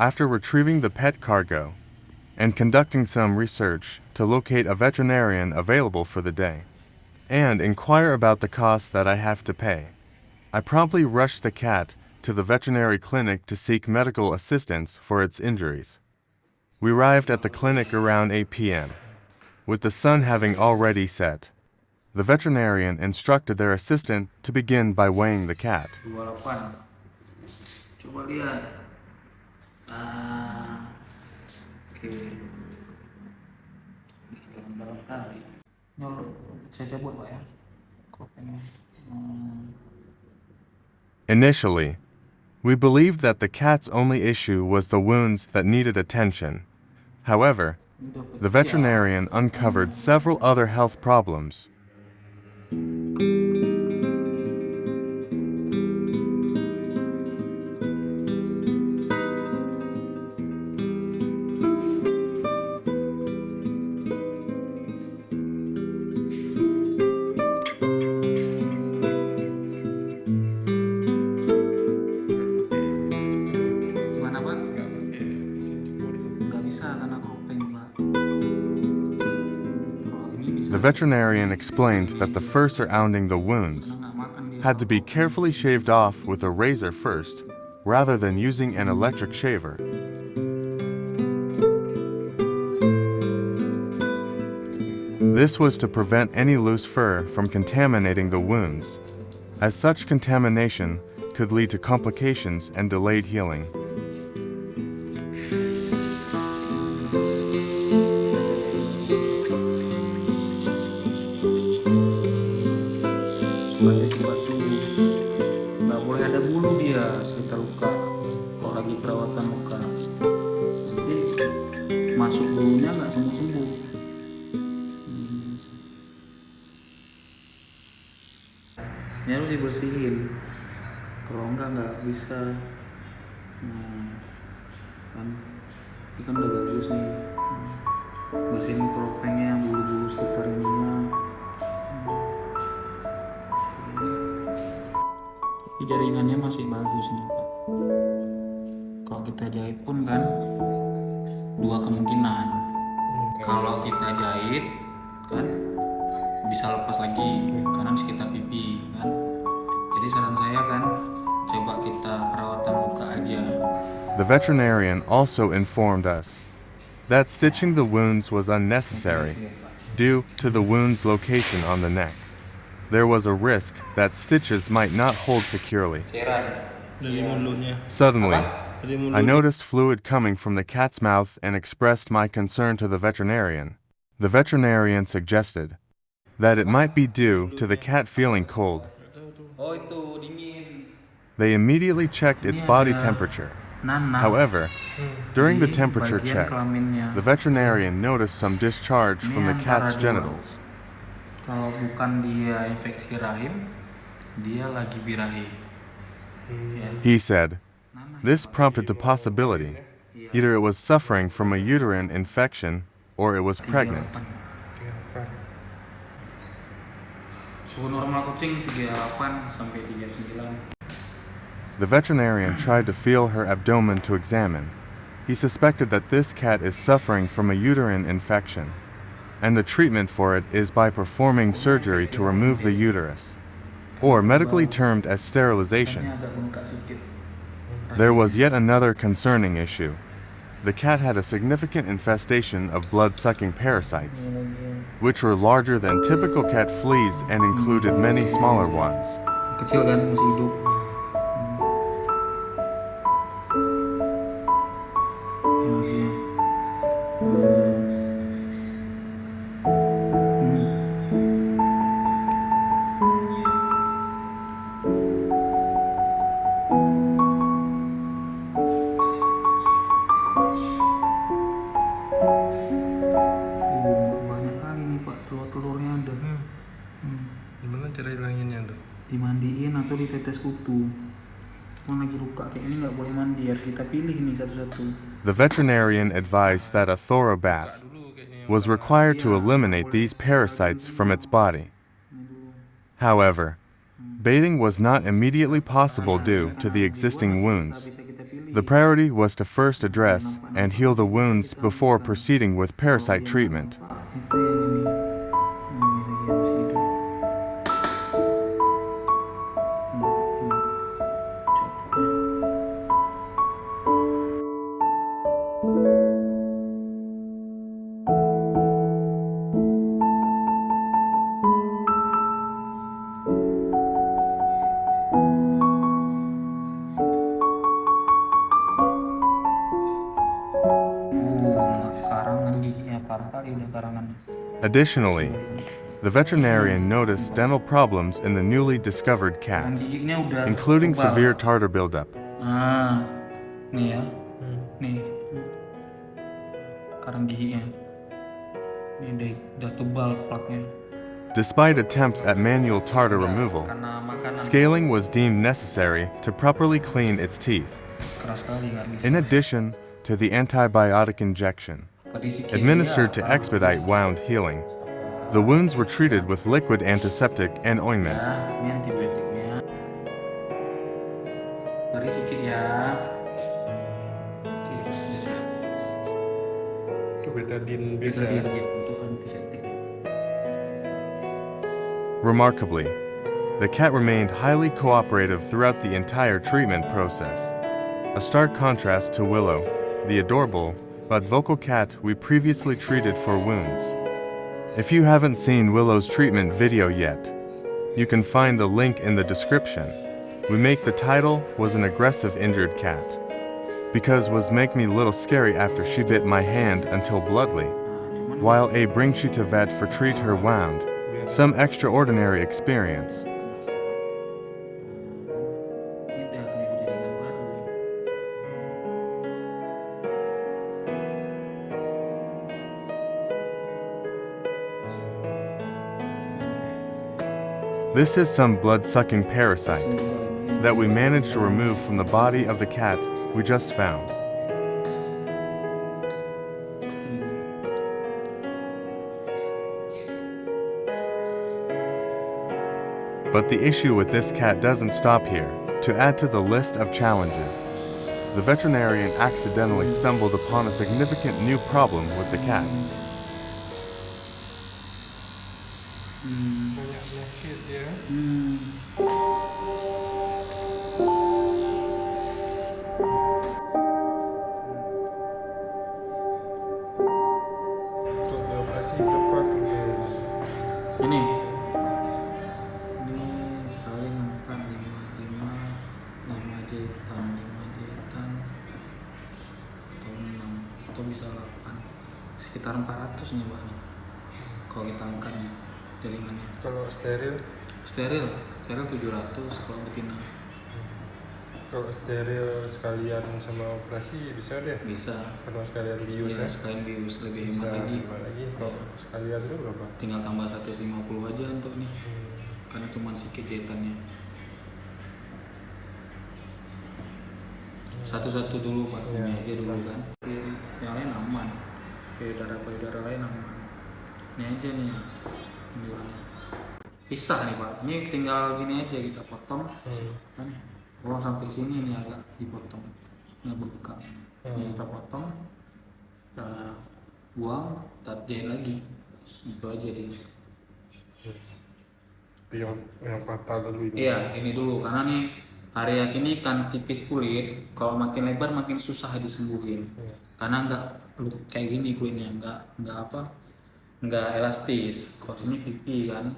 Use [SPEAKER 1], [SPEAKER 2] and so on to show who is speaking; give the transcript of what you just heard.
[SPEAKER 1] after retrieving the pet cargo and conducting some research to locate a veterinarian available for the day and inquire about the costs that I have to pay, I promptly rushed the cat to the veterinary clinic to seek medical assistance for its injuries. We arrived at the clinic around 8 p.m., with the sun having already set. The veterinarian instructed their assistant to begin by weighing the cat.
[SPEAKER 2] 28. Coba lihat. Oke. Dalam kali. Saya cabut, Pak ya. Kopengnya.
[SPEAKER 1] Initially, we believed that the cat's only issue was the wounds that needed attention. However, the veterinarian uncovered several other health problems. The veterinarian explained that the fur surrounding the wounds had to be carefully shaved off with a razor first, rather than using an electric shaver. This was to prevent any loose fur from contaminating the wounds, as such contamination could lead to complications and delayed healing.
[SPEAKER 2] Supaya cepat sembuh. Nggak boleh ada bulu dia sekitar luka kalau lagi perawatan luka. Nanti masuk bulunya nggak sembuh-sembuh. Ini harus dibersihin. Kalau nggak bisa. Kan, ini kan udah bagus nih. Bersihin keropengnya, bulu-bulu sekitar ininya. Jaringannya masih bagus nih, Pak. Kalau kita jahit pun kan dua kemungkinan. Kalau kita jahit kan bisa lepas lagi karena di sekitar pipi kan. Jadi saran saya kan coba kita perawatan luka aja.
[SPEAKER 1] The veterinarian also informed us that stitching the wounds was unnecessary due to the wound's location on the neck. There was a risk that stitches might not hold securely. Suddenly, I noticed fluid coming from the cat's mouth and expressed my concern to the veterinarian. The veterinarian suggested that it might be due to the cat feeling cold. They immediately checked its body temperature. However, during the temperature check, the veterinarian noticed some discharge from the cat's genitals.
[SPEAKER 2] Kalau bukan dia infeksi rahim, dia lagi birahi.
[SPEAKER 1] He said, this prompted the possibility, either it was suffering from a uterine infection or it was pregnant.
[SPEAKER 2] Suhu normal kucing 38 sampai 39.
[SPEAKER 1] The veterinarian tried to feel her abdomen to examine. He suspected that this cat is suffering from a uterine infection, and the treatment for it is by performing surgery to remove the uterus, or medically termed as sterilization. There was yet another concerning issue. The cat had a significant infestation of blood-sucking parasites, which were larger than typical cat fleas and included many smaller ones.
[SPEAKER 2] Kecil kan, masih hidup. Dimandiin atau ditetes kutu. Kalau lagi luka kayak ini nggak boleh mandi, harus kita pilih nih satu-satu.
[SPEAKER 1] The veterinarian advised that a thorough bath was required to eliminate these parasites from its body. However, bathing was not immediately possible due to the existing wounds. The priority was to first address and heal the wounds before proceeding with parasite treatment. Additionally, the veterinarian noticed dental problems in the newly discovered cat, including severe tartar buildup.
[SPEAKER 2] Nih ya, nih karang giginya, ini udah tebal plaknya.
[SPEAKER 1] Despite attempts at manual tartar removal, scaling was deemed necessary to properly clean its teeth. In addition to the antibiotic injection, administered to expedite wound healing, the wounds were treated with liquid antiseptic and ointment.
[SPEAKER 2] Ini antibiotiknya. Beri sedikit ya.
[SPEAKER 3] Itu betadine biasa.
[SPEAKER 2] Betadine ya, untuk antiseptik.
[SPEAKER 1] Remarkably, the cat remained highly cooperative throughout the entire treatment process, a stark contrast to Willow, the adorable but vocal cat we previously treated for wounds. If you haven't seen Willow's treatment video yet, you can find the link in the description. We make the title was an aggressive injured cat, because was make me little scary after she bit my hand until bloodly, while A brings she to vet for treat her wound, some extraordinary experience. This is some blood-sucking parasite that we managed to remove from the body of the cat we just found. But the issue with this cat doesn't stop here. To add to the list of challenges, the veterinarian accidentally stumbled upon a significant new problem with the cat.
[SPEAKER 3] Banyak penyakit ya. Untuk dioperasi berapa kemudian?
[SPEAKER 2] Ini paling 4, 5 jahitan, 5 jahitan atau 6 atau bisa 8, sekitar 400 nih Pak nih kalau kita angkat nih jaringannya.
[SPEAKER 3] Kalau steril?
[SPEAKER 2] Steril 700 kalau betina.
[SPEAKER 3] Kalau steril sekalian sama operasi bisa deh.
[SPEAKER 2] Bisa.
[SPEAKER 3] Kalau sekalian bius ya.
[SPEAKER 2] Sekalian bius lebih
[SPEAKER 3] Bisa
[SPEAKER 2] hemat lagi.
[SPEAKER 3] Kalau sekalian tuh berapa?
[SPEAKER 2] Tinggal tambah 150 aja untuk nih. Karena cuma sedikit jahitannya. Satu-satu dulu Pak, ini aja dulu kan. Yang lain aman. Payudara lain aman. Ini aja nih. Ini pisah nih Pak. Ini tinggal gini aja kita potong. Kan? Oh sampai sini nih agak dipotong. Nggak buka. Ini kita potong. Kita buang, kita jahit lagi. Itu aja dia.
[SPEAKER 3] Yang fatal dulu ini.
[SPEAKER 2] Iya, ini dulu karena nih area sini kan tipis kulit, kalau makin lebar makin susah disembuhin. Karena nggak kayak gini kulitnya, nggak elastis. Kalau sini pipi kan,